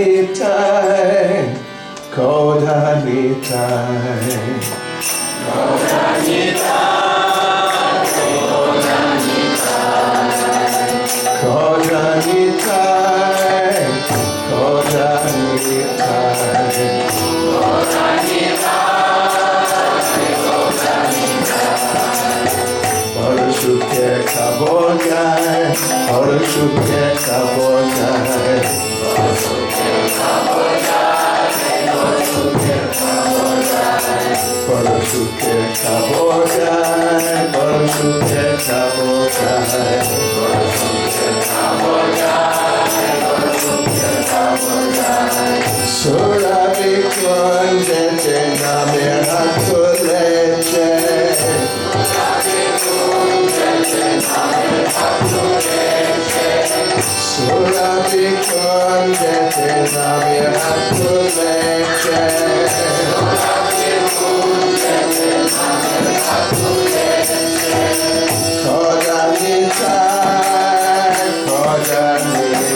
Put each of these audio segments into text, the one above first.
Kodanitai, Kodanitai, Kodanitai, Kodanitai, Kodanitai, Parashuke Kabodai, Parashuke Kabodai, Parashuke Kabodai, Parashuke Kabodai, Parashuke Kabodai, Surabi Kunjete Namiratuleche, Surabi Kunjete Namiratuleche, Kodanitai, Kodanitai,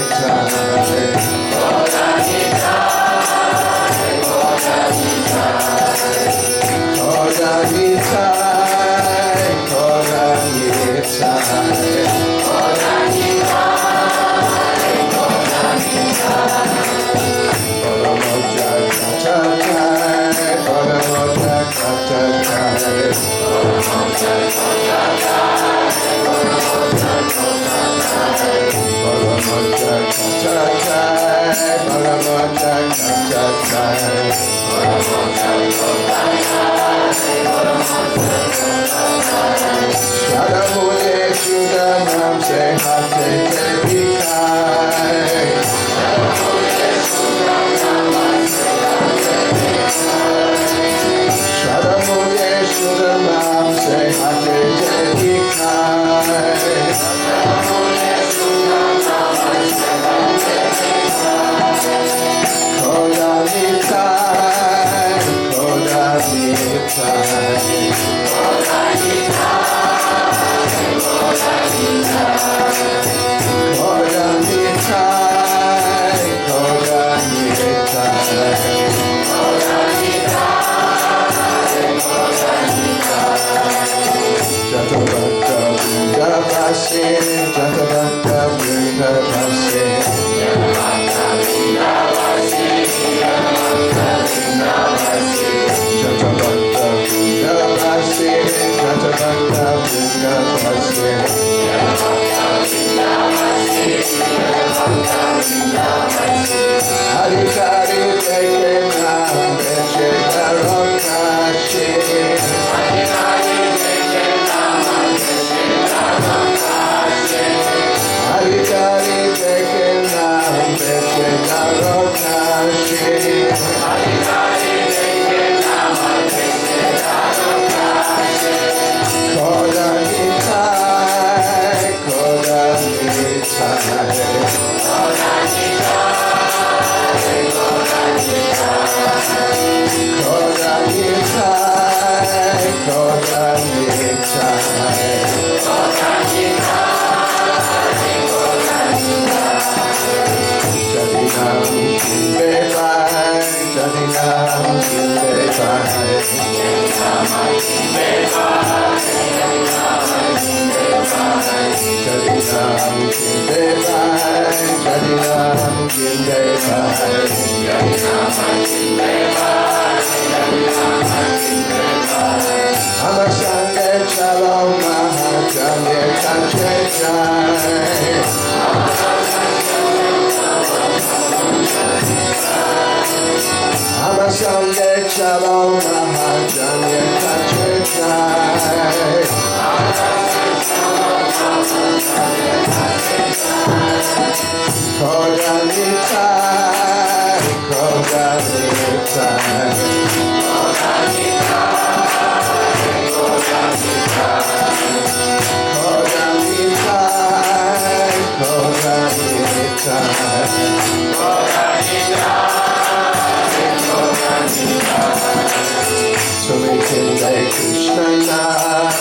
Krishna Nam,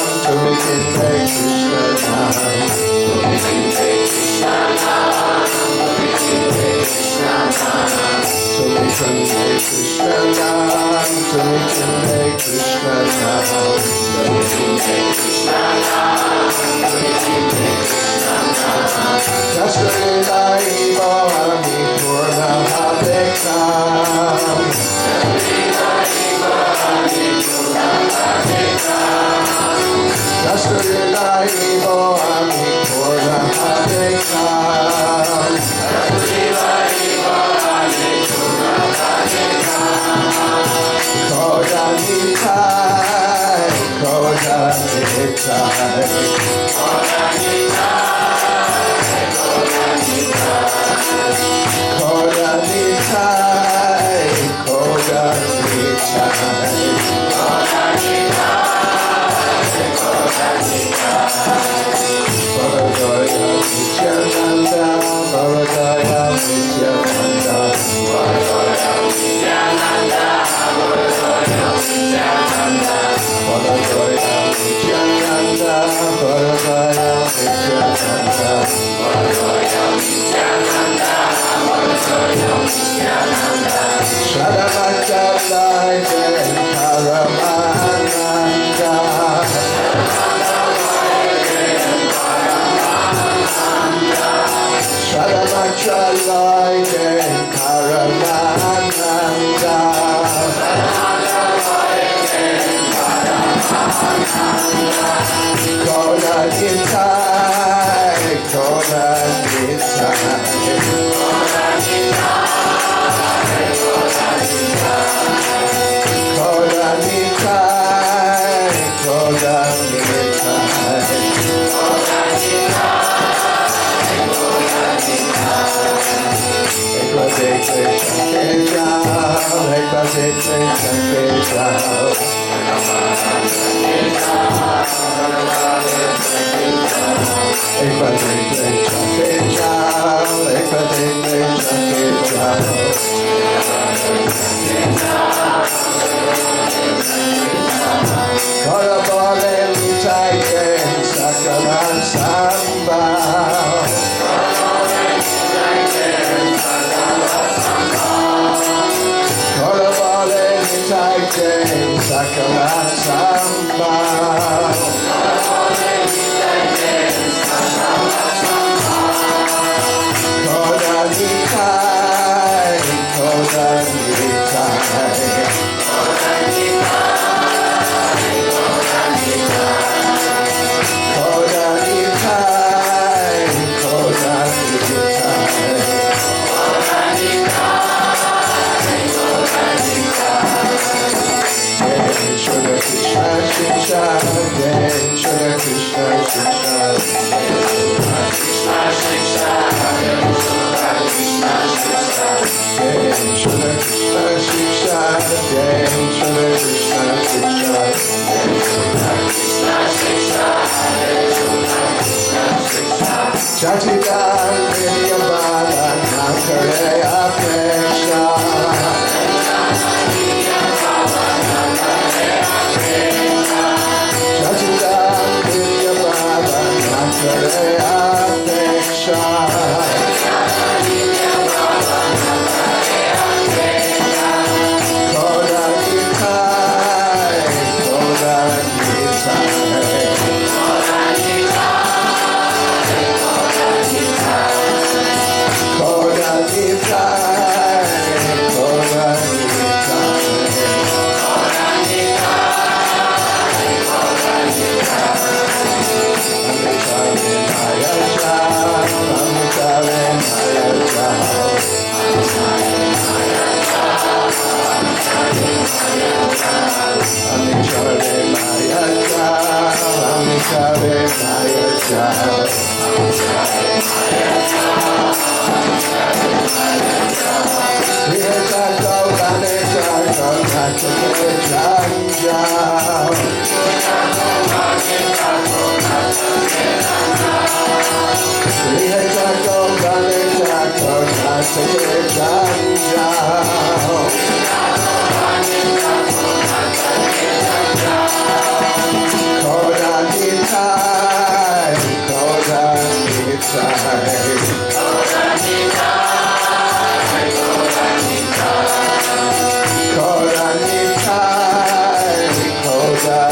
Koda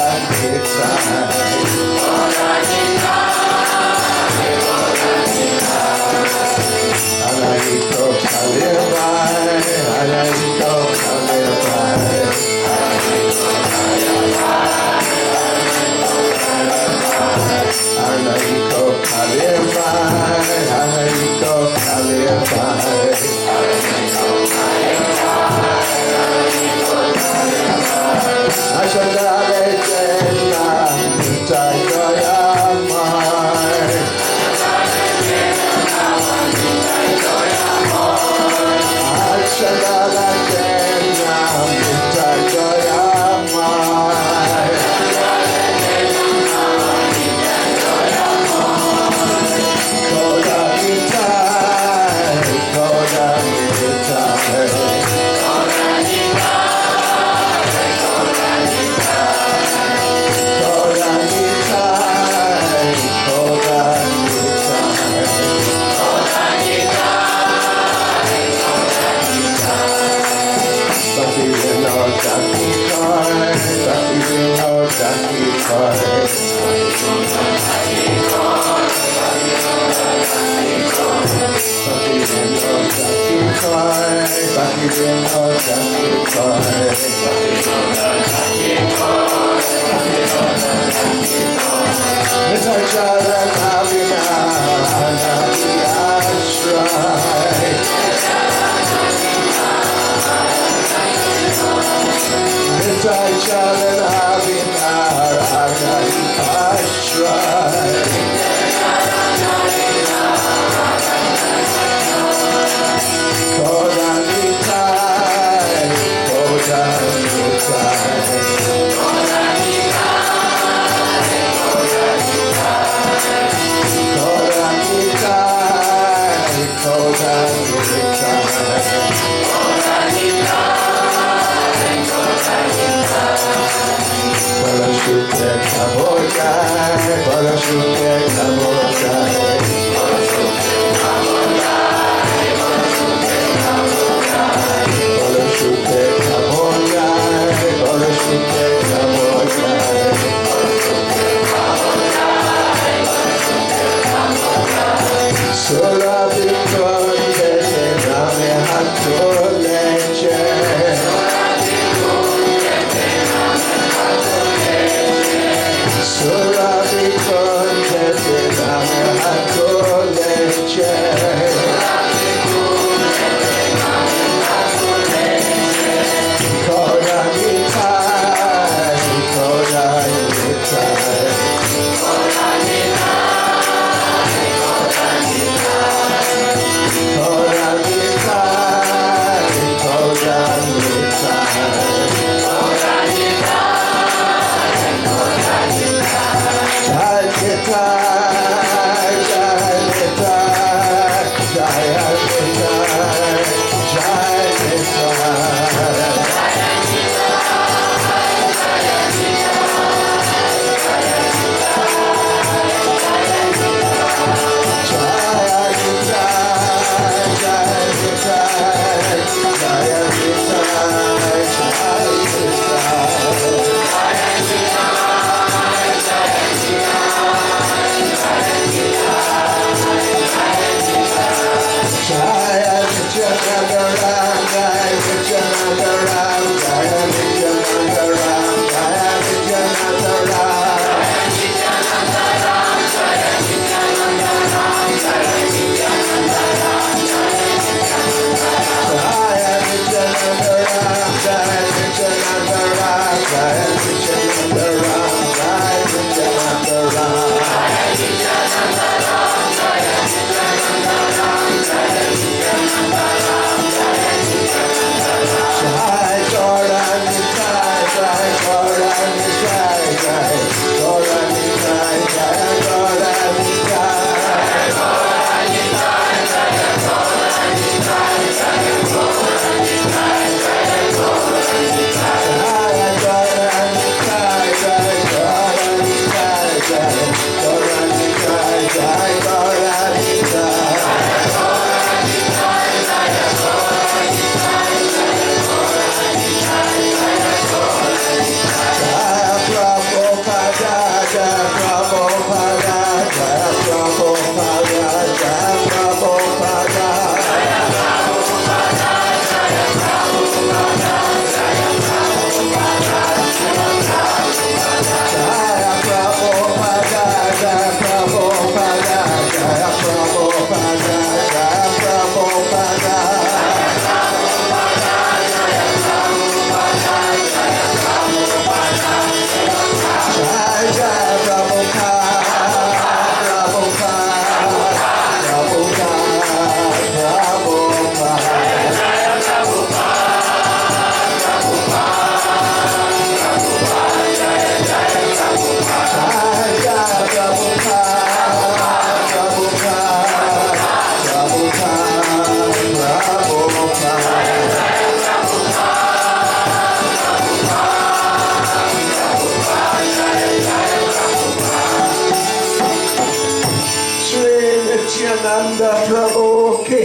Nityananda Prabhu Ki.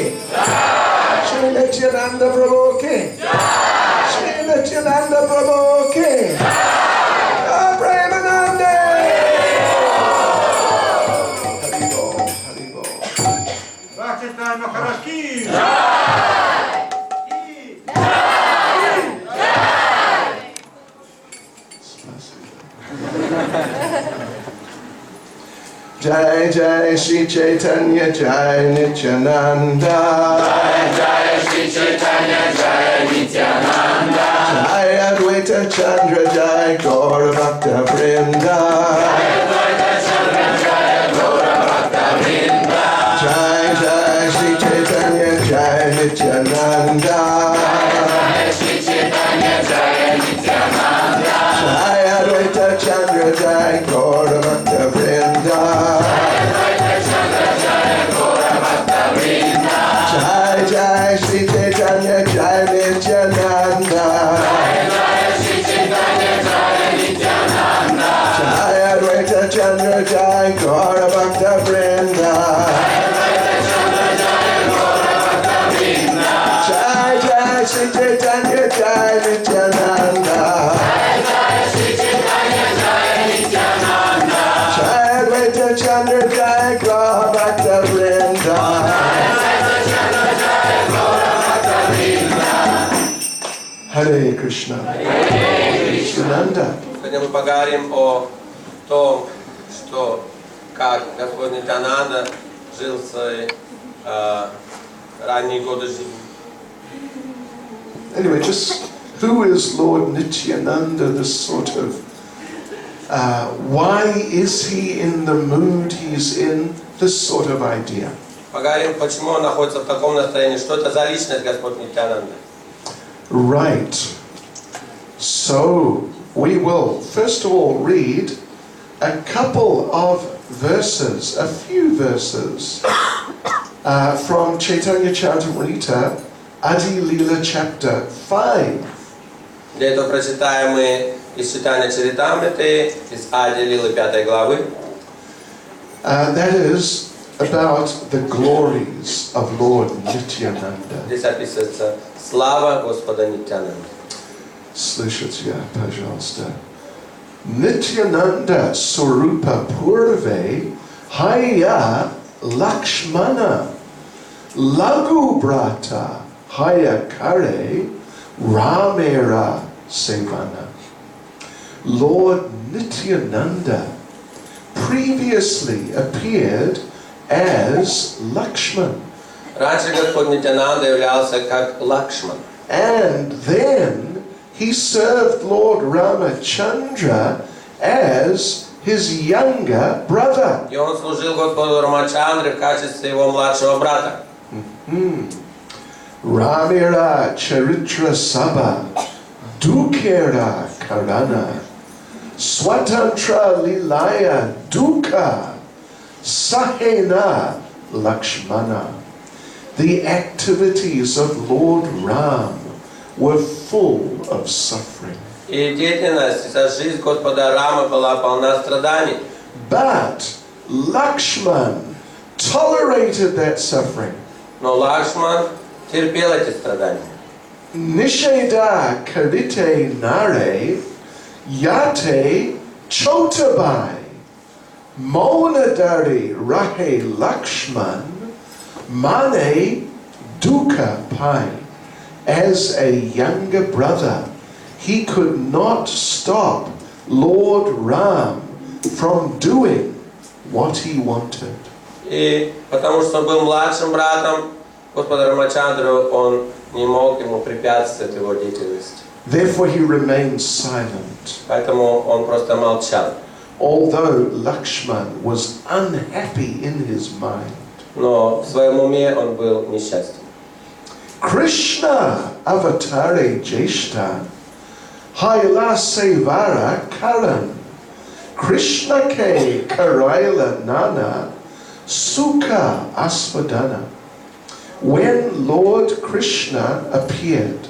Shri Nityananda Prabhu Ki. Shri Nityananda Prabhu Ki. Premanande. Haribol, Haribol. Bhakti Chайтанья Свами. Jai Jai Shri Chaitanya Jai Nityananda. Jai Jai Shri Chaitanya Jai Nityananda. Jai Advaita Chandra Jai Gaura Bhakta Vrinda. Jai Advaita Chandra Jai Gaura Bhakta Vrinda. Jai Jai Shri Chaitanya Jai Nityananda. Jai Shri Chaitanya Jai Nityananda. Jai Advaita Chandra Jai Gaura Bhakta Vrinda. Jai Jai Shri Chaitanya Jai Nityananda. Jai Advaita Bhakta Vrinda. Jai Jai Shri Chaitanya Jai Nityananda. Jai Advaita Chandra Jai Gaura Bhakta Vrinda. Hare Krishna. Nityananda. Сегодня мы поговорим о том, что как Господь Нитьянанда жил в свои ранние годы жизни. Anyway, just who is Lord Nityananda? This sort of why is he in the mood he's in? This sort of idea. Поговорим, почему он находится в таком настроении, что это за личность Господь Нитьянанда. Right. So we will first of all read a couple of verses, a few verses from Chaitanya Charitamrita, Adi Lila chapter 5. Для этого прочитаем мы из Чайтанья Чаритамриты, из Ади Лилы 5 главы. That is about the glories of Lord Nityananda. Здесь описывается слава Господа Нитьянанды. Слышите, пожалуйста. Nityananda Surupa Purve Haya Lakshmana Lagu Brata Haya Kare Ramera Sevana. Lord Nityananda previously appeared as Lakshman. Раньше Господь Нитьянанда являлся как Лакшман. And then he served Lord Ramachandra as his younger brother. И он служил Господу Рамачандре в качестве его младшего брата. Ramira Charitra Sabha Dukera Karana Swatantra Lilaya Duka Sahena Lakshmana. The activities of Lord Ram were full of suffering. И деятельность, вся жизнь Господа Рама была полна страданий. But Lakshman tolerated that suffering. Но Лакшман терпел эти страдания. Nisheda karite nare yate chotabai monadari rahe Lakshman mane dukkha pai. As a younger brother, he could not stop Lord Ram from doing what he wanted. И потому что он был младшим братом Господа Рамачандры, он не мог ему препятствовать его деятельности. Therefore he remained silent. Поэтому он просто молчал. Although Lakshman was unhappy in his mind. Но в своем уме он был несчастен. Krishna avatare jeshta haila sevara karan Krishna ke karaila nana sukha aspadana. When Lord Krishna appeared,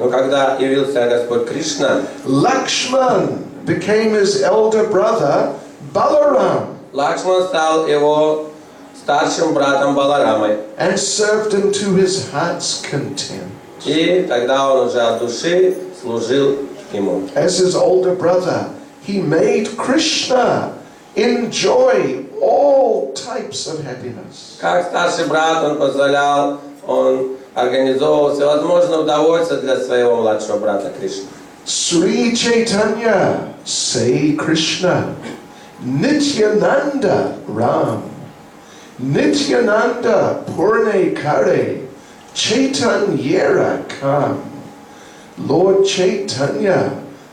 Но когда явился Господь Кришна, Lakshman became his elder brother Balaram Лакшман стал его старшим братом Баларамой. and served him to his heart's content. И тогда он уже от души служил ему. As his older brother, he made Krishna enjoy all types of happiness. Как старший брат он позволял, он организовывал всевозможные удовольствия для своего младшего брата Кришны. Sri Chaitanya, say Krishna, Nityananda Ram, Nityananda Purne Kare, Chaitanyera Kam. Lord Chaitanya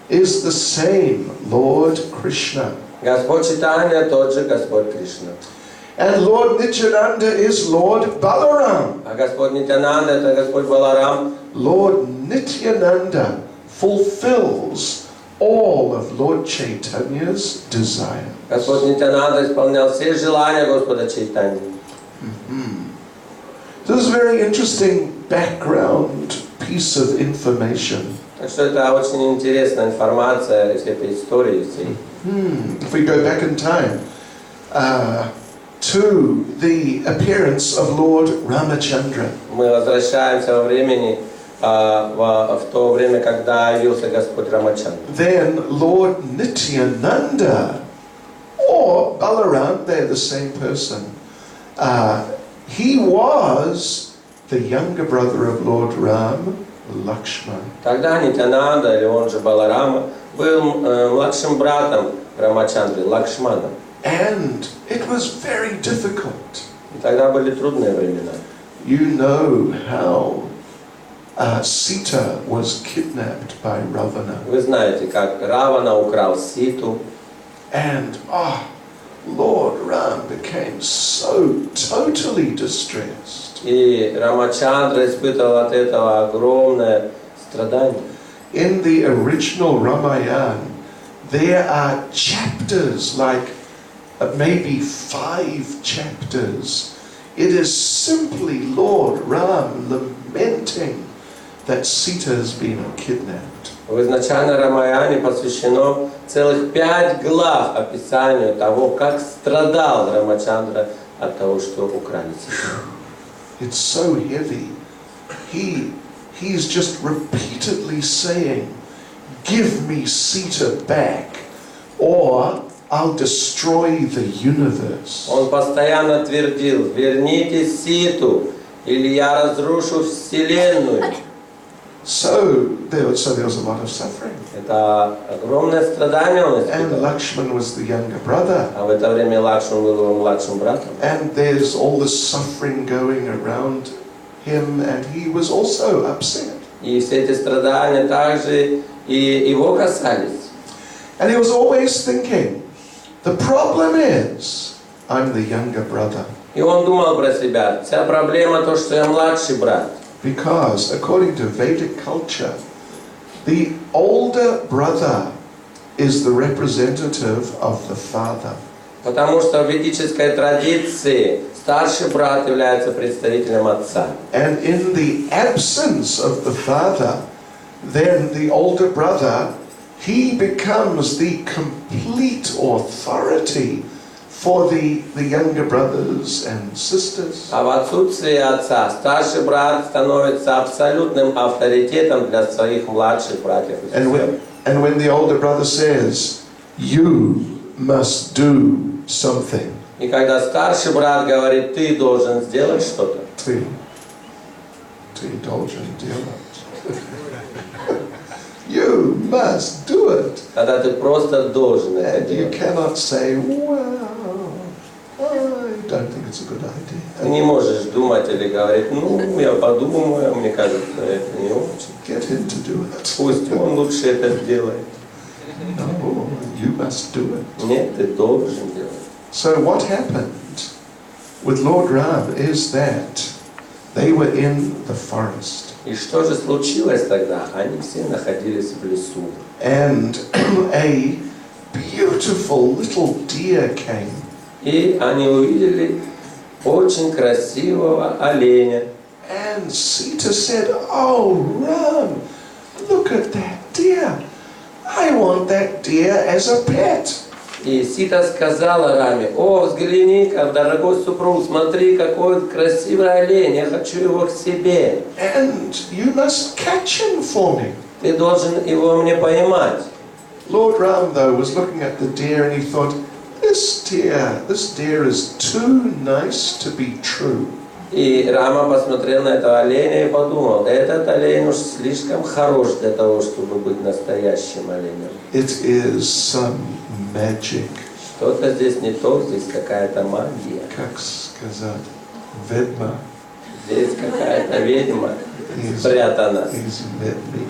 is the same Lord Krishna. Господь Чайтанья тот же Господь Кришна. And Lord Nityananda is Lord Balaram. А Господь Нитьянанда это Господь Баларам. Lord Nityananda fulfills all of Lord Chaitanya's desires. Господь Нитьянанда исполнял все желания Господа Чайтаньи. This is a very interesting background piece of information. Так что это очень интересная информация из этой истории всей. If we go back in time, to the appearance of Lord Ramachandra. Мы возвращаемся во времени, в то время, когда явился Господь Рамачандра. Then Lord Nityananda, or Balaram, they're the same person. He was the younger brother of Lord Ram, Lakshman. Тогда Нитьянанда, или он же Баларама, был младшим братом Рамачандры, Лакшманом. And it was very difficult. И тогда были трудные времена. You know how Sita was kidnapped by Ravana. Вы знаете, как Равана украл Ситу. And Lord Ram became so totally distressed. И Рамачандра испытывал от этого огромное страдание. In the original Ramayana, there are chapters, like maybe 5 chapters. It is simply Lord Ram lamenting that Sita has been kidnapped. В изначальной Рамаяне посвящено целых 5 глав описанию того, как страдал Рамачандра от того, что украли Ситу. It's so heavy. He's just repeatedly saying, "Give me Sita back, or I'll destroy the universe." Он постоянно твердил: верните Ситу, или я разрушу вселенную. So there was a lot of suffering. Это огромное страдание он And испытал. Lakshman was the younger brother. А в это время Лакшман был его младшим братом. And there's all this suffering going around him, and he was also upset. И все эти страдания также и его касались. And he was always thinking, the problem is, I'm the younger brother. И он думал про себя: вся проблема то, что я младший брат. Because according to Vedic culture, the older brother is the representative of the father. Потому что в ведической традиции старший брат является представителем отца. And in the absence of the father, then the older brother, he becomes the complete authority for the younger brothers and sisters. А в отсутствие отца старший брат становится абсолютным авторитетом для своих младших братьев и сестер. And when the older brother says, "You must do something," И когда старший брат говорит: ты должен сделать что-то, ты должен делать. You must do it. тогда ты просто должен это And you делать. cannot say, "Well, I don't think it's a good Ты idea." не можешь думать или говорить: ну, я подумаю, мне кажется, это не очень. Get him to do it. Пусть он лучше это сделает. No, you must do it. Нет, ты должен делать. So what happened with Lord Ram is that they were in the forest. И что же случилось тогда? Они все находились в лесу. And a beautiful little deer came. И они увидели очень красивого оленя. And Sita said, "Oh, Ram, look at that deer. I want that deer as a pet." И Сита сказала Раме: о, взгляни-ка, дорогой супруг, смотри, какой красивый олень, я хочу его к себе. And you must catch him for me. Ты должен его мне поймать. Lord Ram, though, was looking at the deer and he thought, this deer is too nice to be true. И Рама посмотрел на этого оленя и подумал: этот олень уж слишком хорош для того, чтобы быть настоящим оленем. It is some magic. Что-то здесь не то, здесь какая-то магия. Как сказать, ведьма. Здесь какая-то ведьма спрятана. He's vedmi.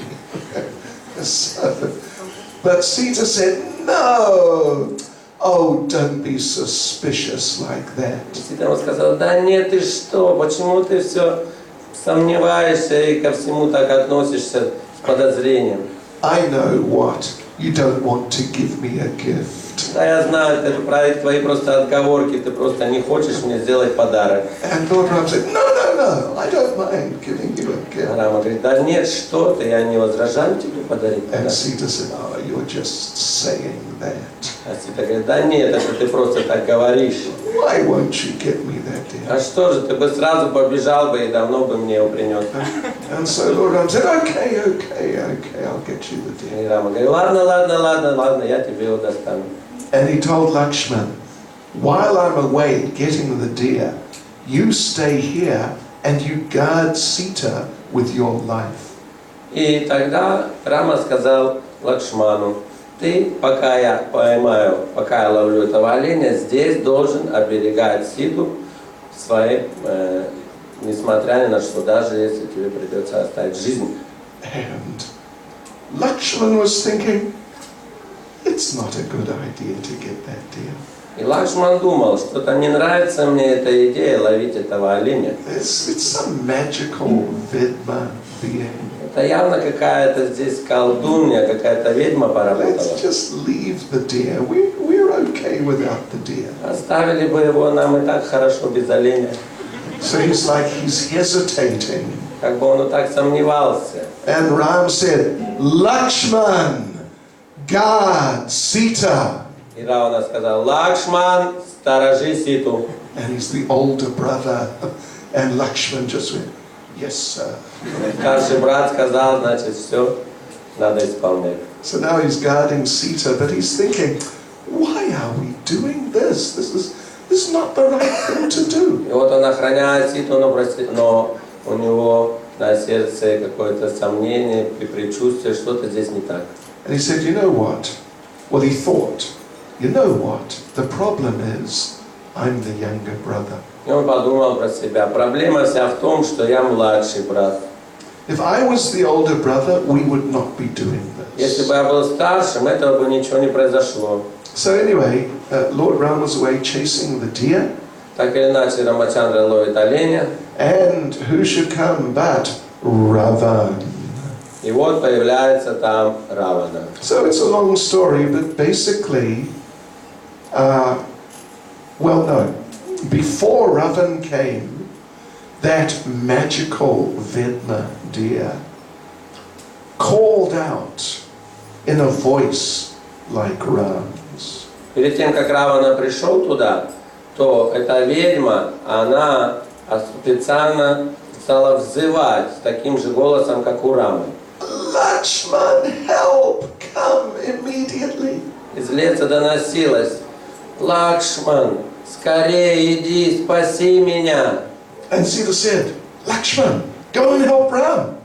But Sita said, "No. Oh, don't be suspicious like that." Сита ему сказал: да нет, ты что, почему ты все сомневаешься и ко всему так относишься с подозрением? I know what. You don't want to give me a gift. Да, я знаю, это твои просто отговорки, ты просто не хочешь мне сделать подарок. And Lord Ram said, "No, no, no, I don't mind giving you a gift. Рама говорит, да нет, что ты, я не возражаю тебе подарить And подарок. Sita said, oh, you're just saying that. А Сита говорит, да нет, это ты просто так говоришь. Why won't you get me that, dear? А что же, ты бы сразу побежал бы и давно бы мне его принес. And so Lord Ram said, okay, I'll get you the deer. И Рама говорит, ладно, я тебе его достану. And he told Lakshman, while I'm away getting the deer, you stay here and you guard Sita with your life. И тогда Рама сказал Лакшману, ты, пока я ловлю этого оленя, здесь должен оберегать Ситу своей, несмотря ни на что, даже если тебе придется оставить жизнь. And Lakshman was thinking, it's not a good idea to get that deer. И Лакшман думал, что-то не нравится мне эта идея ловить этого оленя. It's some magical Vedma being. Это явно какая-то здесь колдунья, какая-то ведьма поработала. Let's just leave the deer. We're okay without the deer. Оставили бы его, нам и так хорошо без оленя. So he's hesitating. Как бы он вот так сомневался. And Ram said, Lakshman, guard Sita. И Равана сказал, Лакшман, сторожи Ситу. And he's the older brother. And Lakshman just went, yes, sir. Старший брат сказал, значит, все, надо исполнять. So now he's guarding Sita, but he's thinking, why are we doing this? This is not the right thing to do. И вот он охраняет Ситу, но у него на сердце какое-то сомнение и предчувствие, что-то здесь не так. And he said, you know what? Well, he thought, you know what? The problem is, I'm the younger brother. И он подумал про себя. Проблема вся в том, что я младший брат. If I was the older brother, we would not be doing Если this. бы я был старшим, этого бы ничего не произошло. So anyway, Lord Ram was away chasing the deer. Так или иначе, Рамачандра ловит оленя. And who should come but Ravan? И вот появляется там Равана. So it's a long story, but basically, before Ravan came, that magical Vedna deer called out in a voice like Ram's. Перед тем, как Равана пришел туда, то эта ведьма, она специально стала взывать с таким же голосом, как у Рамы. Lakshman, help! Come immediately! Из леса доносилось: Лакшман, скорее иди, спаси меня! And Sita said, Lakshman, go and help Ram!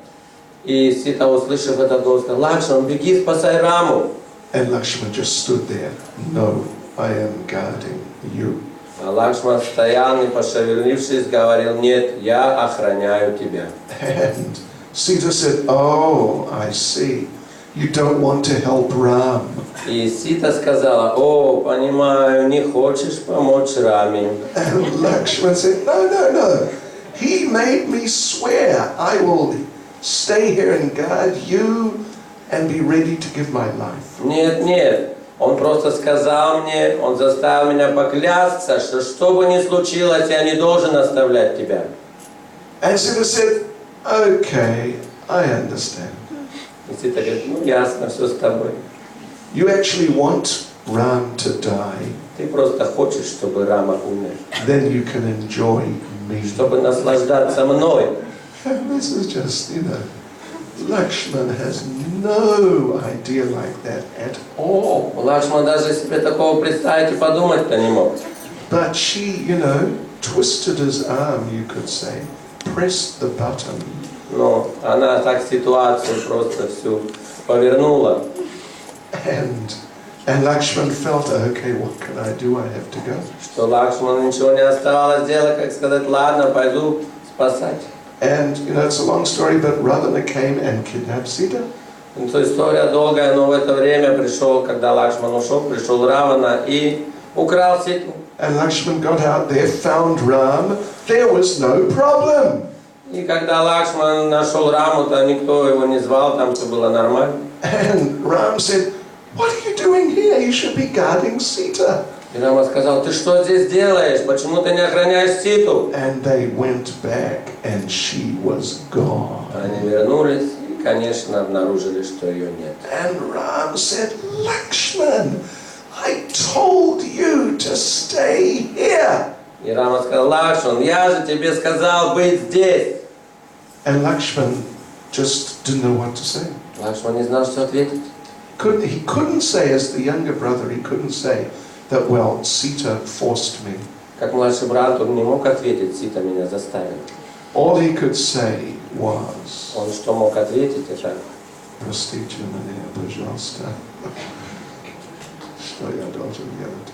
И Сита, услышав этот голос, сказал: Лакшман, беги, спасай Раму! And Lakshman just stood there. No, I am guarding you. А Лакшман стоял, не пошевелившись, говорил: нет, я охраняю тебя. And Sita said, oh, I see. You don't want to help Ram. И Сита сказала: о, понимаю, не хочешь помочь Раме. And Lakshman said, no. He made me swear I will stay here and guard you and be ready to give my life. Нет, он просто сказал мне, он заставил меня поклясться, что бы ни случилось, я не должен оставлять тебя. And Sita said, okay, I understand. И Сита говорит: ну ясно, все с тобой. You actually want Ram to die, Ты просто хочешь, чтобы Рама умер, then you can enjoy me. чтобы наслаждаться мной. And this is just, Lakshman has no idea like that at all. Лакшман даже себе такого представить и подумать-то не мог. But she, twisted his arm, you could say, pressed the button. Но она так ситуацию просто всю повернула. And Lakshman felt, okay, what can I do? I have to go. Что Лакшману ничего не оставалось делать, как сказать: ладно, пойду спасать. And, it's a long story, but Ravana came and kidnapped Sita. То история долгая, но в это время пришел, когда Лакшман ушел, пришел Равана и украл Ситу. And Lakshman got out there, found Ram. There was no problem. И когда Лакшман нашел Раму, то никто его не звал, там все было нормально. And Ram said, what are you doing here? You should be guarding Sita. И Рама сказал: ты что здесь делаешь? Почему ты не охраняешь Ситу? And they went back and she was gone. Они вернулись и, конечно, обнаружили, что ее нет. And Ram said, Lakshman, I told you to stay here. И Рама сказал: Лакшман, я же тебе сказал быть здесь. And Lakshman just didn't know what to say. Лакшман не знал, что ответить. He couldn't say, as the younger brother, he couldn't say that, well, Sita forced me. Как младший брат, он не мог ответить: Сита меня заставила. All he could say was, Он что мог ответить, это: простите меня, пожалуйста. Что я должен делать?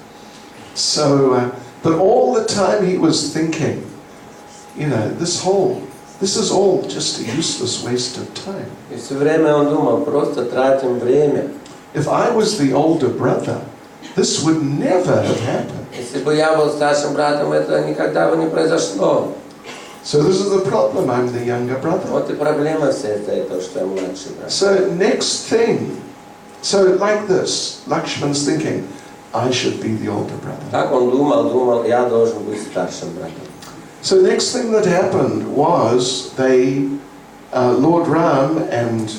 So, but all the time he was thinking, you know, this is all just a useless waste of time. И все время он думал: просто тратим время. If I was the older brother, this would never have happened. Если бы я был старшим братом, это никогда бы не произошло. So this is the problem, I'm the younger brother. Вот и проблема вся из-за этого, что я младший брат. So next thing, so like this, Lakshman's thinking, I should be the older brother. Так он думал, я должен быть старшим братом. So next thing that happened was Lord Ram and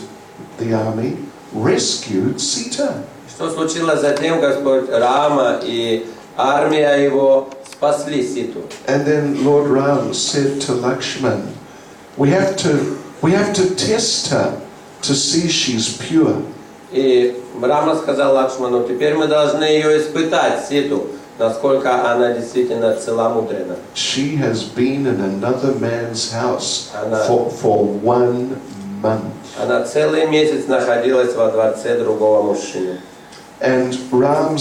the army rescued Sita. Что случилось затем? Господь Рама и армия его спасли Ситу. And then Lord Ram said to Lakshman, we have to test her to see she's pure. И Рама сказал Лакшману: теперь мы должны ее испытать, Ситу, насколько она действительно целомудрена. She has been in another man's house for 1 month. Она целый месяц находилась во дворце другого мужчины. And Lakshman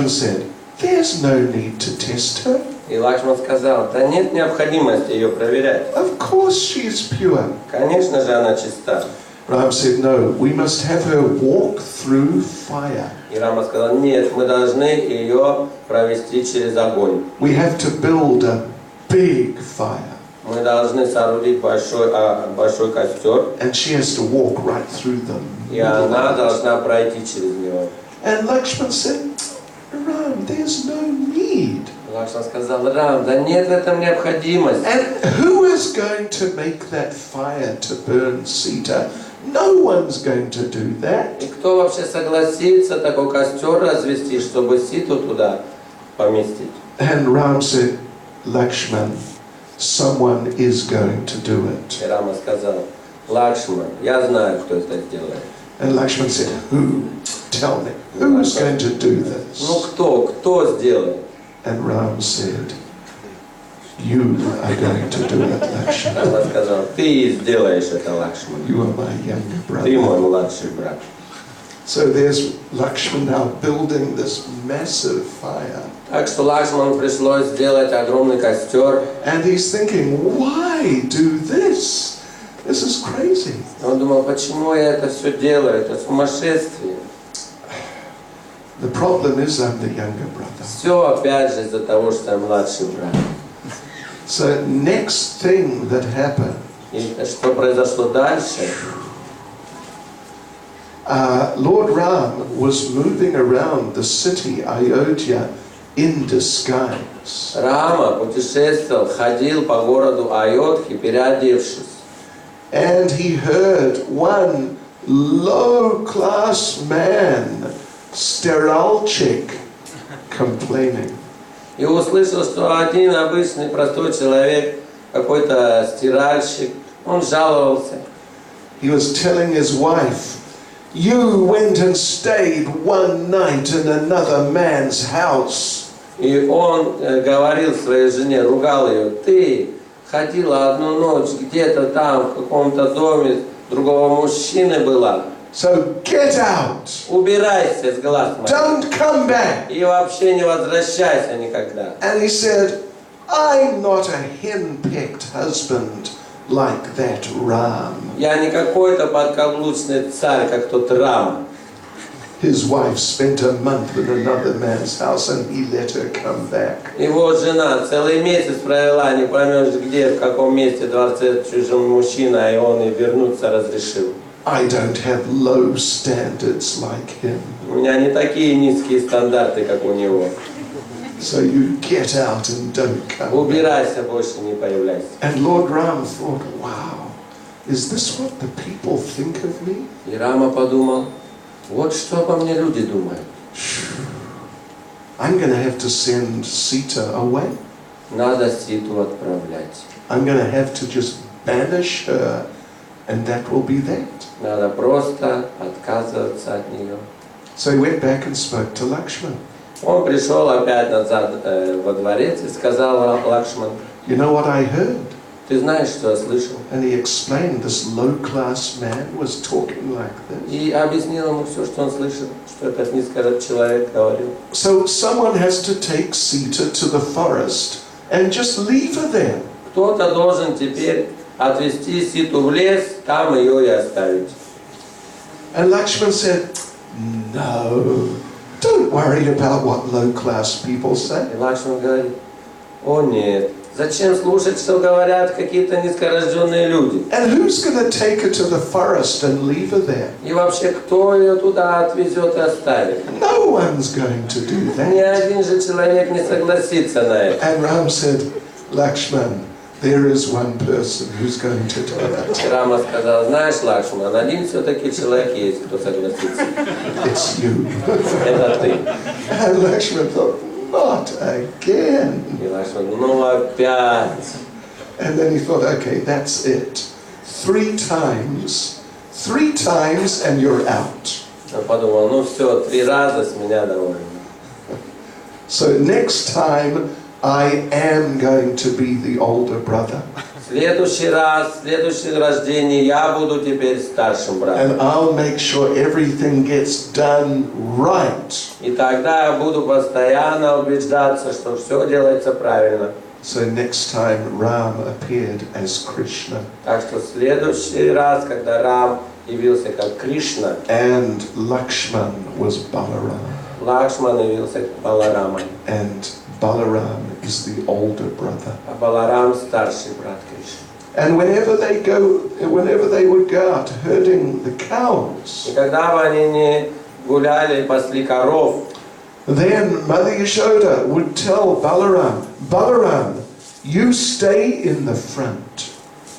said, there's no need to test her. И Лакшман сказал: да нет необходимости ее проверять. Of course she's pure. Конечно же она чиста. Ram said, no, we must have her walk through fire. И Рама сказал: нет, мы должны ее провести через огонь. We have to build a big fire. Мы должны соорудить большой костер, And she has to walk right through them. и она должна пройти через него. And Lakshman said, Ram, there's no need. Лакшман сказал: Рам, да нет в этом необходимости. And who is going to make that fire to burn Sita? No one's going to do that. И кто вообще согласится такой костер развести, чтобы Ситу туда поместить? And Ram said, Lakshman, someone is going to do it. И Рама сказал: Лакшман, я знаю, кто это сделает. And Lakshman said, who? Tell me, who is going to do this? Ну кто сделает? And Ram said, you are going to do it, Lakshman. Рама сказал: ты сделаешь это, Лакшман. You are my younger Ты мой brother. младший брат. So there's Lakshman now building this massive fire. Так что Лакшману пришлось сделать огромный костер. And he's thinking, why do this? This is crazy. Он думал: почему я это все делаю? Это сумасшествие. The problem is I'm the younger brother. Все опять же из-за того, что я младший брат. So next thing that happened, И что произошло дальше? Lord Ram was moving around the city Ayodhya in disguise. Рама путешествовал, ходил по городу Айодхи, переодевшись. And he heard one low-class man, Steralchik, complaining. И услышал, что один обычный простой человек, какой-то стиральщик, он жаловался. He was telling his wife, you went and stayed 1 night in another man's house. И он говорил своей жене, ругал ее: ты ходила одну ночь где-то там, в каком-то доме другого мужчины была. So get out. Убирайся с глаз моих. Don't come back. И вообще не возвращайся никогда. And he said, I'm not a hen-pecked husband like that Ram. Я не какой-то подкаблучный царь, как тот Рама. His wife spent a month in another man's house and he let her come back. Его жена целый месяц провела, не поймешь где, в каком месте, дворце чужого мужчина, и он и вернуться разрешил. I don't have low standards like him. У меня не такие низкие стандарты, как у него. So you get out and don't come. Убирайся, больше не появляйся. And Lord Ram thought, wow, is this what the people think of me? И Рама подумал, вот что обо мне люди думают. I'm going to have to send Sita away. Надо Ситу отправлять. I'm going to have to just banish her, and that will be that. Надо просто отказываться от нее. So he went back and spoke to Lakshman. Он пришел опять назад во дворец и сказал Лакшман, You know what I heard? ты знаешь, что я слышал? And he explained this low-class man was talking like this. И объяснил ему все, что он слышал, что этот низкий человек говорил. So someone has to take Sita to the forest and just leave her there. Кто-то должен теперь отвезти Ситу в лес, там ее и оставить. And Lakshman said, no, don't worry about what low-class people say. И Лакшман говорит, о нет, зачем слушать, что говорят какие-то низкорожденные люди? And who's going to take her to the forest and leave her there? И вообще, кто ее туда отвезет и оставит? No one's going to do Ни that. один же человек не согласится на это. And Ram said, Lakshman, there is one person who's going to do that. И Рама сказал, знаешь, Лакшман, один все-таки человек есть, кто согласится. It's you. Это ты. And Lakshman thought, not again. И Лакшман, ну опять. And then he thought, okay, that's it. Three times and you're out. Он подумал, ну все, 3 раза с меня довольно. So next time I am going to be the older brother. Следующий раз, следующее рождение я буду теперь старшим братом. And I'll make sure everything gets done right. И тогда я буду постоянно убеждаться, что все делается правильно. So next time Ram appeared as Krishna. Так что в следующий раз, когда Рам явился как Кришна, And Lakshman was Balaram. Лакшман явился как Баларама, And Balaram is the older brother. а Баларам старший брат Кришны. And whenever they would go out herding the cows, И когда бы они не гуляли и пасли коров, then Mother Yashoda would tell Balaram, Balaram, you stay in the front.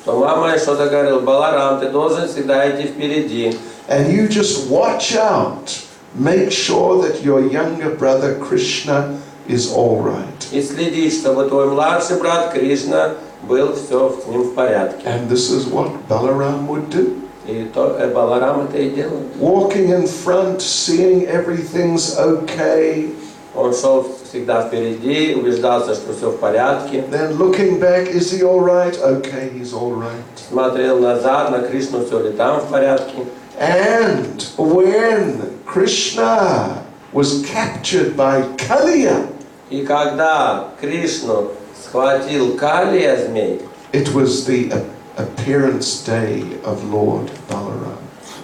то мама что-то говорила, Баларам, ты должен всегда идти впереди. And you just watch out. Make sure that your younger brother Krishna is all right. И следи, чтобы твой младший брат Кришна был все с ним в порядке. And this is what Balaram would do. И то Баларам это и делал. Walking in front, seeing everything's okay. Он шел всегда впереди, убеждался, что все в порядке. Then looking back, is he all right? Okay, he's all right. Смотрел назад на Кришну, все ли там в порядке. And when Krishna was captured by Kaliya, И когда Кришну схватил Калия змей, it was the appearance day of Lord Balaram.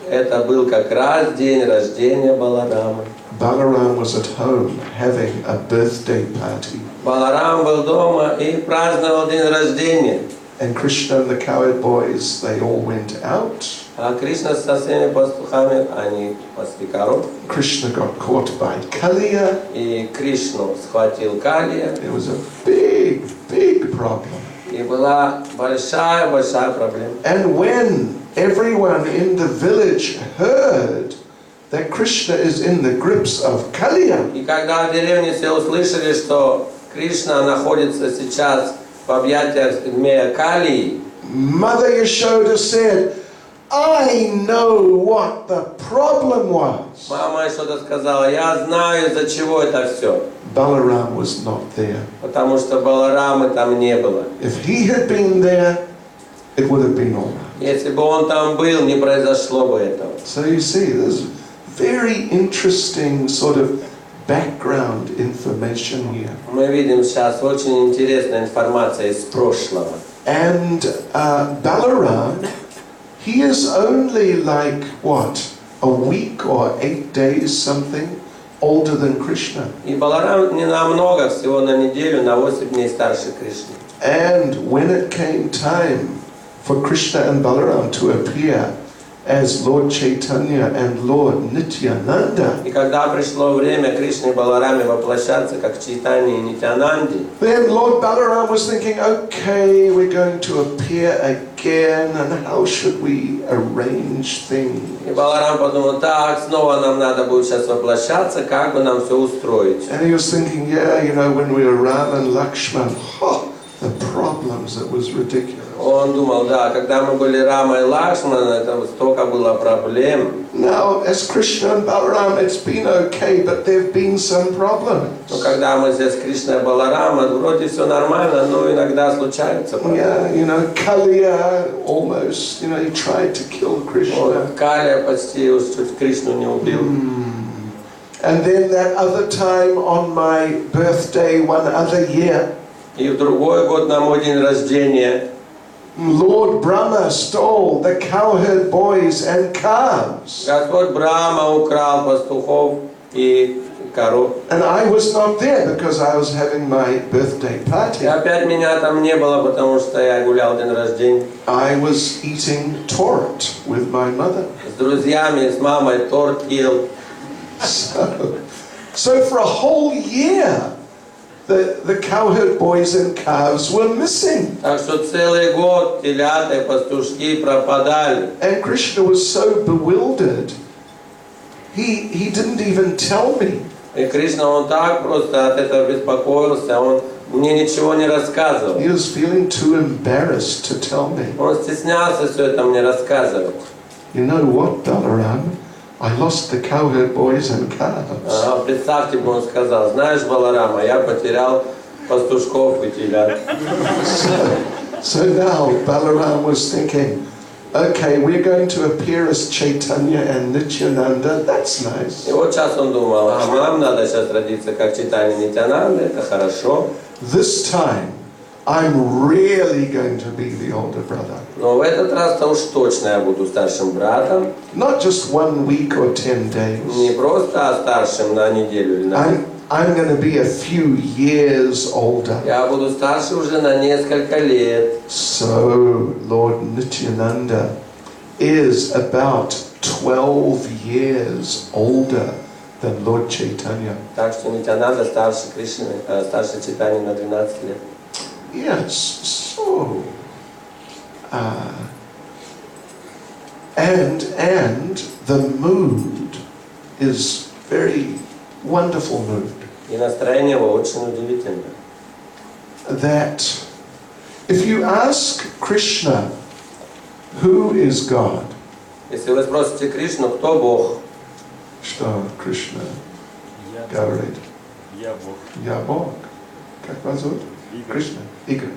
это был как раз день рождения Баларама. Balaram was at home having a birthday party. Баларам был дома и праздновал день рождения. And Krishna and the cowherd boys, they all went out. А Кришна со всеми пастухами, они пасли коров. Krishna got caught by Kaliya. И Кришну схватил Калия. There was a big, big problem. И была большая проблема. And when everyone in the village heard that Krishna is in the grips of Kaliya, И когда в деревне все услышали, что Кришна находится сейчас в объятиях змея Калии, Mother Yashoda said, I know what the problem was. мама что-то сказала, я знаю, из-за чего это все. Balaram was not there. Потому что Баларамы там не было. If he had been there, it would have been all right. Если бы он там был, не произошло бы этого. So you see, there's very interesting sort of background information here. Мы видим сейчас очень интересная информация из прошлого. And Balaram, he is only like, what, a week or 8 days, something, older than Krishna. И Баларам не намного, всего на неделю, на 8 дней старше Кришны. And when it came time for Krishna and Balaram to appear as Lord Chaitanya and Lord Nityananda, И когда пришло время Кришне и Балараме воплощаться, как в Чайтанье и Нитьянанде, then Lord Balaram was thinking, okay, we're going to appear again, and how should we arrange things? и Баларам подумал, так, снова нам надо будет сейчас воплощаться, как бы нам все устроить. And he was thinking, yeah, you know, when we were Ram and Lakshman, the problems, it was ridiculous. Он думал, да, когда мы были Рама и Лакшман, это столько было проблем. Now, as Krishna and Balaram, it's been okay, but there have been some problems. Но когда мы здесь Кришна и Баларама, вроде все нормально, но иногда случаются проблемы. Yeah, you know, Kaliya almost, you know, he tried to kill Krishna. Вот, Калия почти уж чуть Кришну не убил. And then that other time on my birthday, one other year, И в другой год на мой день рождения Lord Brahma stole the cowherd boys and calves. Господь Брахма украл пастухов и коров. And I was not there because I was having my birthday party. И опять меня там не было, потому что я гулял день рождения. I was eating torte with my mother. С друзьями, с мамой торт ел. So for a whole year, the cowherd boys and calves were missing. Так что целый год телята и пастушки пропадали. And Krishna was so bewildered, he didn't even tell me. И Кришна, он так просто от этого беспокоился, он мне ничего не рассказывал. He was feeling too embarrassed to tell me. Он стеснялся все это мне рассказывать. You know what, Balaram? I lost the cowherd boys and calves. Представьте, бы он сказал, знаешь, Баларама, я потерял пастушков и телят. So now Balaram was thinking, okay, we're going to appear as Chaitanya and Nityananda. That's nice. И вот сейчас он думал, нам надо сейчас родиться как Чайтанья Нитьянанда, это хорошо. This time, I'm really going to be the older brother. Но в этот раз-то уж точно я буду старшим братом. Not just 1 week or 10 days. Не просто старшим на неделю или на год. I'm going to be a few years older. Я буду старше уже на несколько лет. So, Lord Nityananda is about 12 years older than Lord Chaitanya. Так что Нитьянанда старше Кришны, старше Чайтаньи на 12 лет. Yes, so... and the mood is very wonderful mood. И настроение его очень удивительное. That if you ask Krishna, who is God? Если вы спросите Кришну, кто Бог? Что Кришна говорит? Я Бог. Я Бог. Как вас зовут? Krishna. Игорь.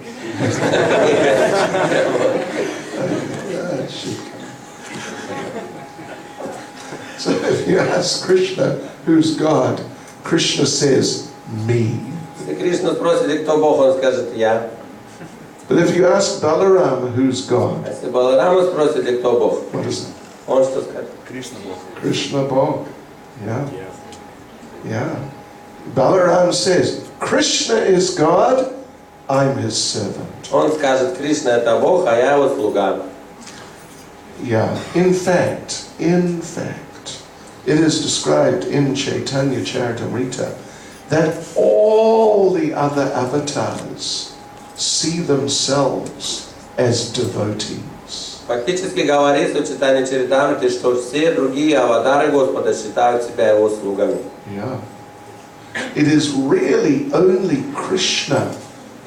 So if you ask Krishna, who's God, Krishna says, me. Если Кришну спросите, кто Бог, он скажет я. But if you ask Balaram, who's God, А если Баларама спросите, кто Бог, what is it? он что скажет? Кришна Бог. Krishna Bog. Yeah. Yeah. Balaram says, Krishna is God, I'm his servant. Он скажет, Кришна это Бог, а я его слуга. Yeah. In fact, it is described in Chaitanya Charitamrita that all the other avatars see themselves as devotees. Фактически говорится в Чайтанья Чаритамрите, что все другие аватары Господа считают себя его слугами. Yeah. It is really only Krishna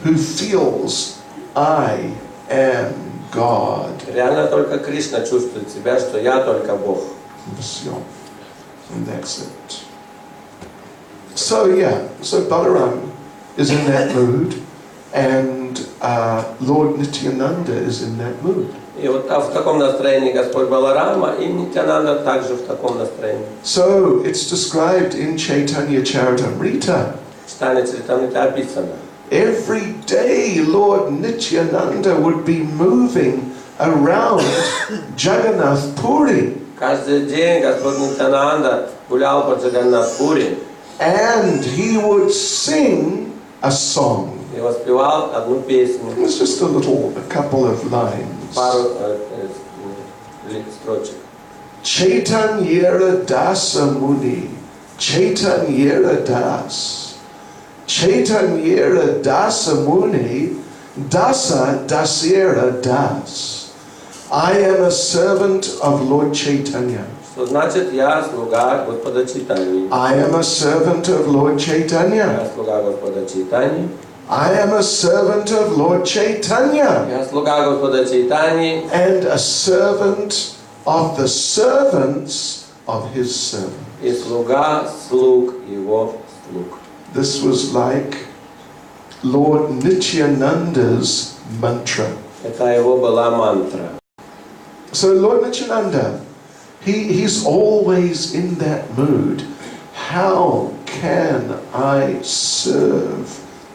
who feels I am God. Реально только Кришна чувствует себя, что я только Бог. And that's it. So yeah, so Balaram is in that mood, and Lord Nityananda is in that mood. И вот в таком настроении Господь Баларама и Нитьянанда также в таком настроении. So it's described in Chaitanya Charitamrita. Чайтанья Чаритамрите описано. Every day Lord Nityananda would be moving around Jagannath Puri. Каждый день Господь Нитьянанда гулял по Джаганнат-пури. And he would sing a song. И воспевал одну песню. It's just a couple of lines. Пару строчек. Chaitanyera Dasa Muni, Chaitanyera Das. Chaitanyera Dasa Muni, Dasa Dasyera Das. I am a servant of Lord Chaitanya. Что значит я слуга Господа Чайтаньи? I am a servant of Lord Chaitanya. Я слуга Господа Чайтаньи. I am a servant of Lord Chaitanya. Я слуга Господа Чайтаньи. And a servant of the servants of his servant. И слуга слуг его слуг. This was like Lord Nityananda's mantra. Это его была мантра. So Lord Nityananda, he's always in that mood. How can I serve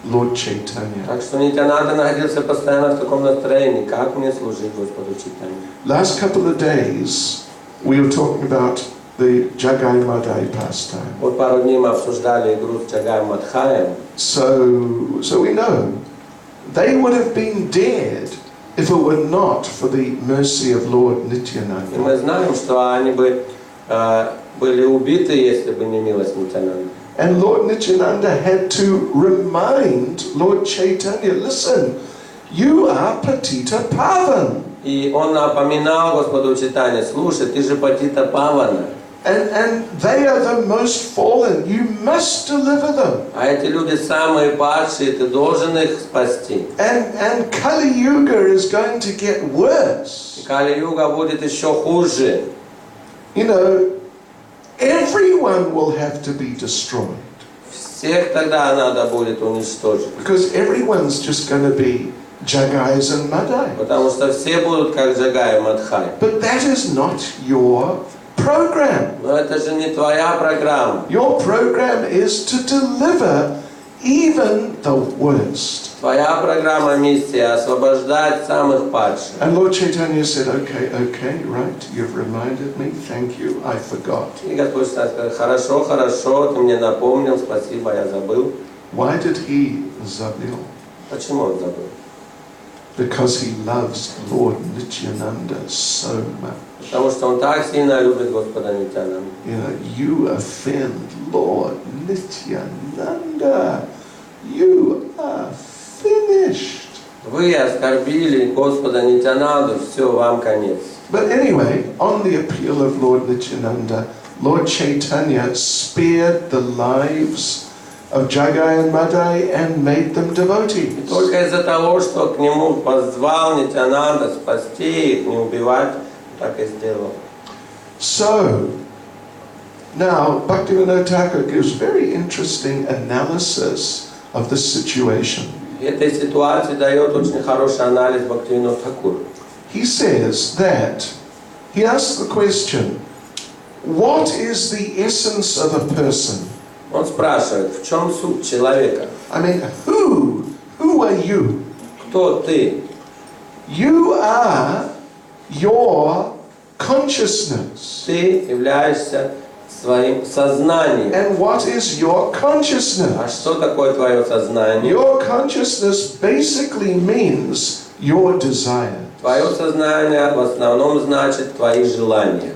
Lord Chaitanya? Так что Нитьянанда находился постоянно в таком настроении. Как мне служить Господу Чайтаньи? Last couple of days, we were talking about the Jagai Madai pastime. Вот пару дней мы обсуждали игру с Джагай Мадхаем. So we know they would have been dead if it were not for the mercy of Lord И Nityananda. мы знаем, что они бы были убиты, если бы не милость Нитьянанды. And Lord Nityananda had to remind Lord Chaitanya, listen, you are Patita Pavan. И он напоминал Господу Чайтанье: слушай, ты же Патита Павана. And they are the most fallen. You must deliver them. А эти люди самые падшие, ты должен их спасти. And Kali Yuga is going to get worse. И Кали-юга будет еще хуже. You know, everyone will have to be destroyed. Всех тогда надо будет уничтожить. Because everyone's just going to be Jagais and Madai. Потому что все будут как Джагай и Мадхай. But that is not your program. Но это же не твоя программа. Your program is to deliver even the worst. Твоя программа, миссия — освобождать самых падших. And Lord Chaitanya said, okay, right, you've reminded me, thank you, I forgot. И Господь сказал: хорошо, хорошо, ты мне напомнил, спасибо, я забыл. Why did he zabil? Почему он забыл? Because he loves Lord Nityananda so much. Потому что он так сильно любит Господа Нитьянанду. You know, you offend Lord Nityananda, you are finished. Вы оскорбили Господа Нитьянанду, все, вам конец. But anyway, on the appeal of Lord Nityananda, Lord Chaitanya spared the lives of Jagai and Madai and made them devotees. И только из-за того, что к нему позвал Нитьянанда спасти их, не убивать, так и сделал. So, now Bhaktivinoda Thakur gives very interesting analysis of the situation. В этой ситуации дает очень хороший анализ Бхактивинода Тхакур. He says that, he asks the question, what is the essence of a person? Он спрашивает: в чем суть человека? I mean, who are you? Кто ты? You are your consciousness. Ты являешься своим сознанием. And what is your А consciousness? что такое твое сознание? Your consciousness basically means your desire. Твое сознание в основном значит твои желания.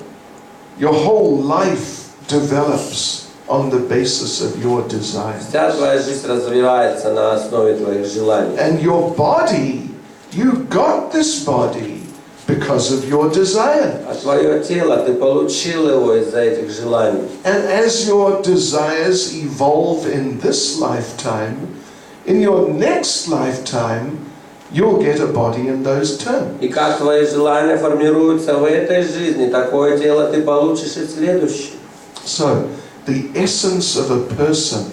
Your whole life develops on the basis of your desire. Вся твоя жизнь развивается на основе твоих желаний. And your body, you got this body because of your desire. А твое тело, ты получил его из-за этих желаний. And as your desires evolve in this lifetime, in your next lifetime, you'll get a body in those terms. И как твои желания формируются в этой жизни, такое тело ты получишь и в следующей. So, the essence of a person,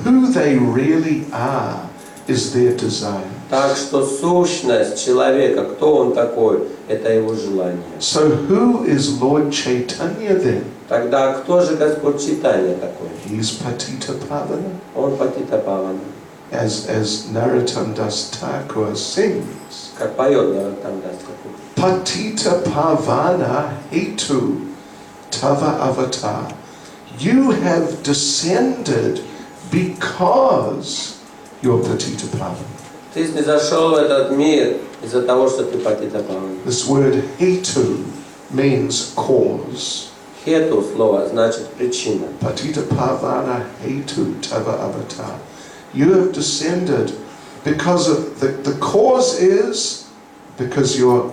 who they really are, is their desire. Так что сущность человека, кто он такой, это его желание. So who is Lord Chaitanya then? Тогда кто же Господь Чайтанья такой? He's Patita Pavana. Он Патита Павана. As Narottam Das Thakur sings, Как поет Нитьянанда. Patita Pavana Hetu Tava Avatar. You have descended because you're Patita Pavana. Ты снизошел в этот мир из-за того, что ты Патита Павана. This word Hetu means cause. Хету слово значит причина. Patita pavana hetu tava avatar. You have descended because of the cause is because you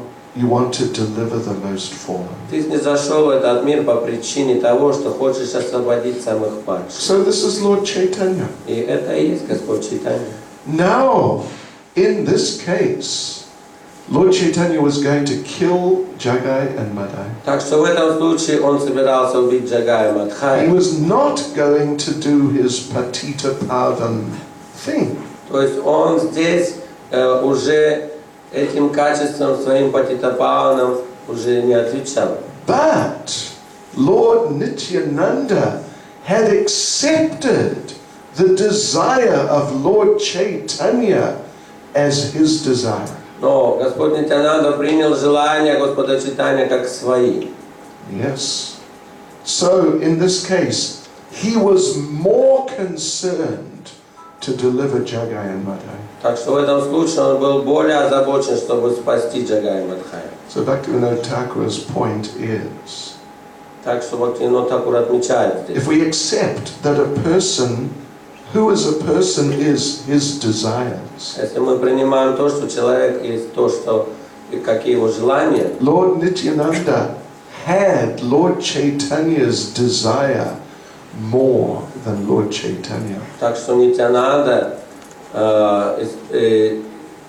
want to deliver the most fallen. Ты снизошел в этот мир по причине того, что хочешь освободить самых падших. So this is Lord Chaitanya. И это и есть Господь Чайтанья. Now, in this case, Lord Chaitanya was going to kill Jagai and Madai. Так что в этом случае он собирался убить Джагая и He Мадхая. was not going to do his patita pavan thing. То есть он здесь уже этим качеством своим патитапаваном уже не отвечал. But Lord Nityananda had accepted the desire of Lord Chaitanya as his desire. Но Господь Нитьянанда принял желания Господа Чайтаньи как свои. Yes. So in this case, he was more concerned to deliver Jagai and Madai. Так что в этом случае он был более озабочен, чтобы спасти Джагая и Мадхая. So Bhaktivinoda Thakur's point is, Так что Бхактивинода Тхакур отмечает здесь. if we accept that a person, who as a person is his desires, Если мы принимаем то, что человек есть то, что и какие его желания, Lord Nityananda had Lord Chaitanya's desire more than Lord Chaitanya. так что Нитьянанда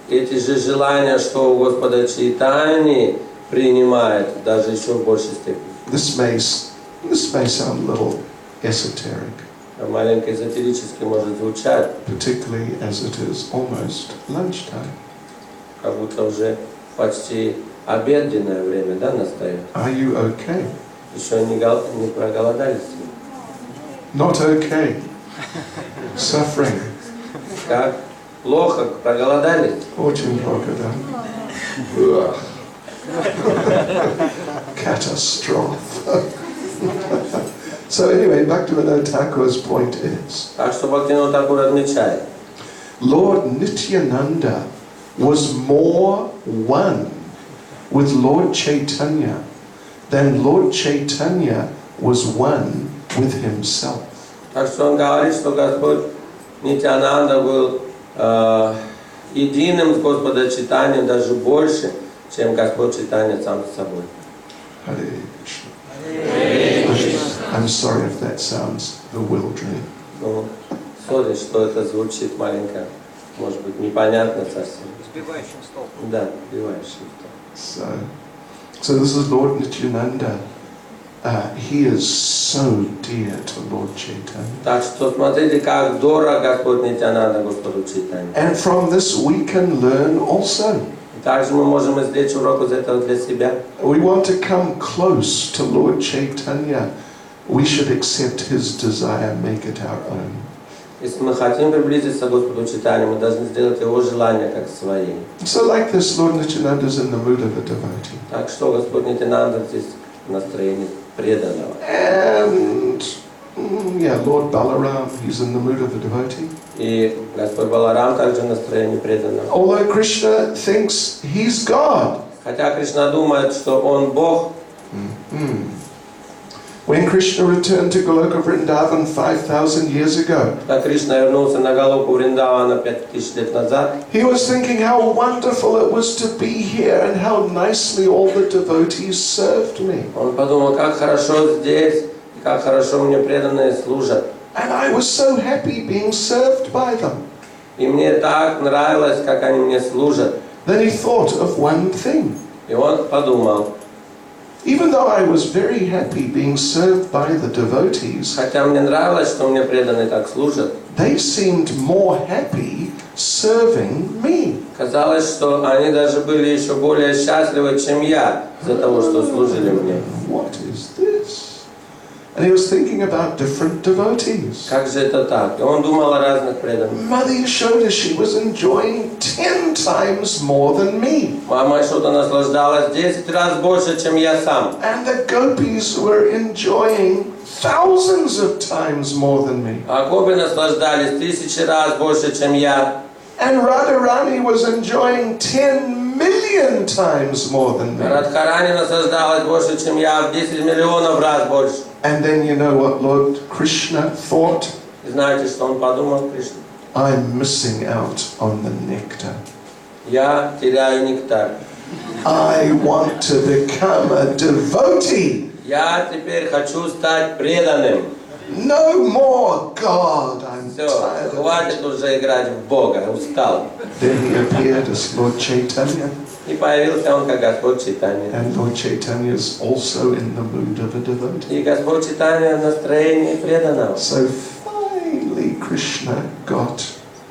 эти же желания, что у Господа Чайтаньи, принимает даже еще в большей степени. This may sound a little esoteric, Маленько эзотерически может звучать, particularly as it is almost lunchtime. как будто уже почти обеденное время, да, настает. Are you okay? Еще не проголодались. Not okay. Suffering. Как? Плохо, проголодались. Очень плохо, да? Catastrophe. So anyway, Bhaktivinoda Thakur's point is, Так что Бхактивинода Тхакур отмечает, Lord Nityananda was more one with Lord Chaitanya than Lord Chaitanya was one with himself. так что он говорит, что Господь Нитьянанда был единым с Господом Чайтаньей даже больше, чем Господь Чайтанья сам с собой. Hare Krishna. I'm sorry if that sounds bewildering. Ну, сори, что это звучит маленько, может быть, непонятно совсем. Сбивающим с толку. Да, сбивающим с толку. So this is Lord Nityananda. He is so dear to Lord Chaitanya. Так что смотрите, как дорого Господь Нитьянанда Господу Чайтанье. And from this we can learn also. Также мы можем извлечь урок из этого для себя. We want to come close to Lord Chaitanya. We should accept his desire, make it our own. Если мы хотим приблизиться к Господу Чайтанье, мы должны сделать его желания как свои. So like this, Lord Nityananda is in the mood of a devotee. Так что Господь Нитьянанда здесь в настроении преданного. And Lord Balaram, he's in the mood of a devotee. И Господь Баларам также в настроении преданного. Although Krishna thinks he's God. Хотя Кришна думает, что он Бог. When Krishna returned to Goloka Vrindavan 5,000 years ago, Когда Кришна вернулся на Галоку Вриндавана 5000 лет назад, he was thinking how wonderful it was to be here and how nicely all the devotees served me. он подумал, как хорошо здесь, и как хорошо мне преданные служат. And I was so happy being served by them. И мне так нравилось, как они мне служат. Then he thought of one thing. И он подумал, Even though I was very happy being served by the devotees, хотя мне нравилось, что мне преданные так служат, they seemed more happy serving me. казалось, что они даже были еще более счастливы, чем я, из-за того, что служили мне. What is this? And he was thinking about different devotees. Как же это так? И он думал о разных преданных. Mother Yashoda, she was enjoying 10 times more than me. Мама что-то наслаждалась 10 раз больше, чем я сам. And the gopis were enjoying thousands of times more than me. А гопи наслаждались 1000 раз больше, чем я. And Radharani was enjoying 10 million times more than me. Радхарани наслаждалась больше, чем я, в 10 миллионов раз больше. And then you know what Lord Krishna thought? И знаете, что он подумал, Кришна? I'm missing out on the nectar. Я теряю нектар. I want to become a devotee. Я теперь хочу стать преданным. No more God. I'm Все, tired of it. хватит уже играть в Бога, устал. Then he appeared as Lord Chaitanya. И появился он как Господь Чайтанья. And Lord Chaitanya is also in the mood of a devotee. И Господь Чайтанья в настроении преданного. So finally Krishna got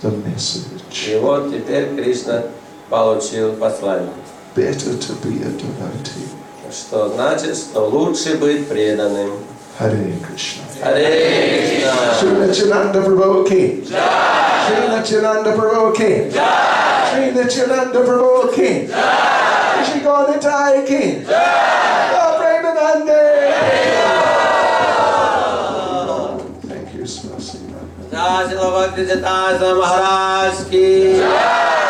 the message. И вот теперь Кришна получил послание. Better to be a devotee. Что значит, что лучше быть преданным. Hare Krishna. Харе Кришна. Sri Nityananda Prabhu ki. Jai. Sri Nityananda Prabhu ki. Jai. Sri Nityananda Prabhu ki. Jai. Shri Gauritai ki. Jai. Premanande. Thank you, Swasi. Jai Shri Bhakti Chайтанья Свами Maharaj ki.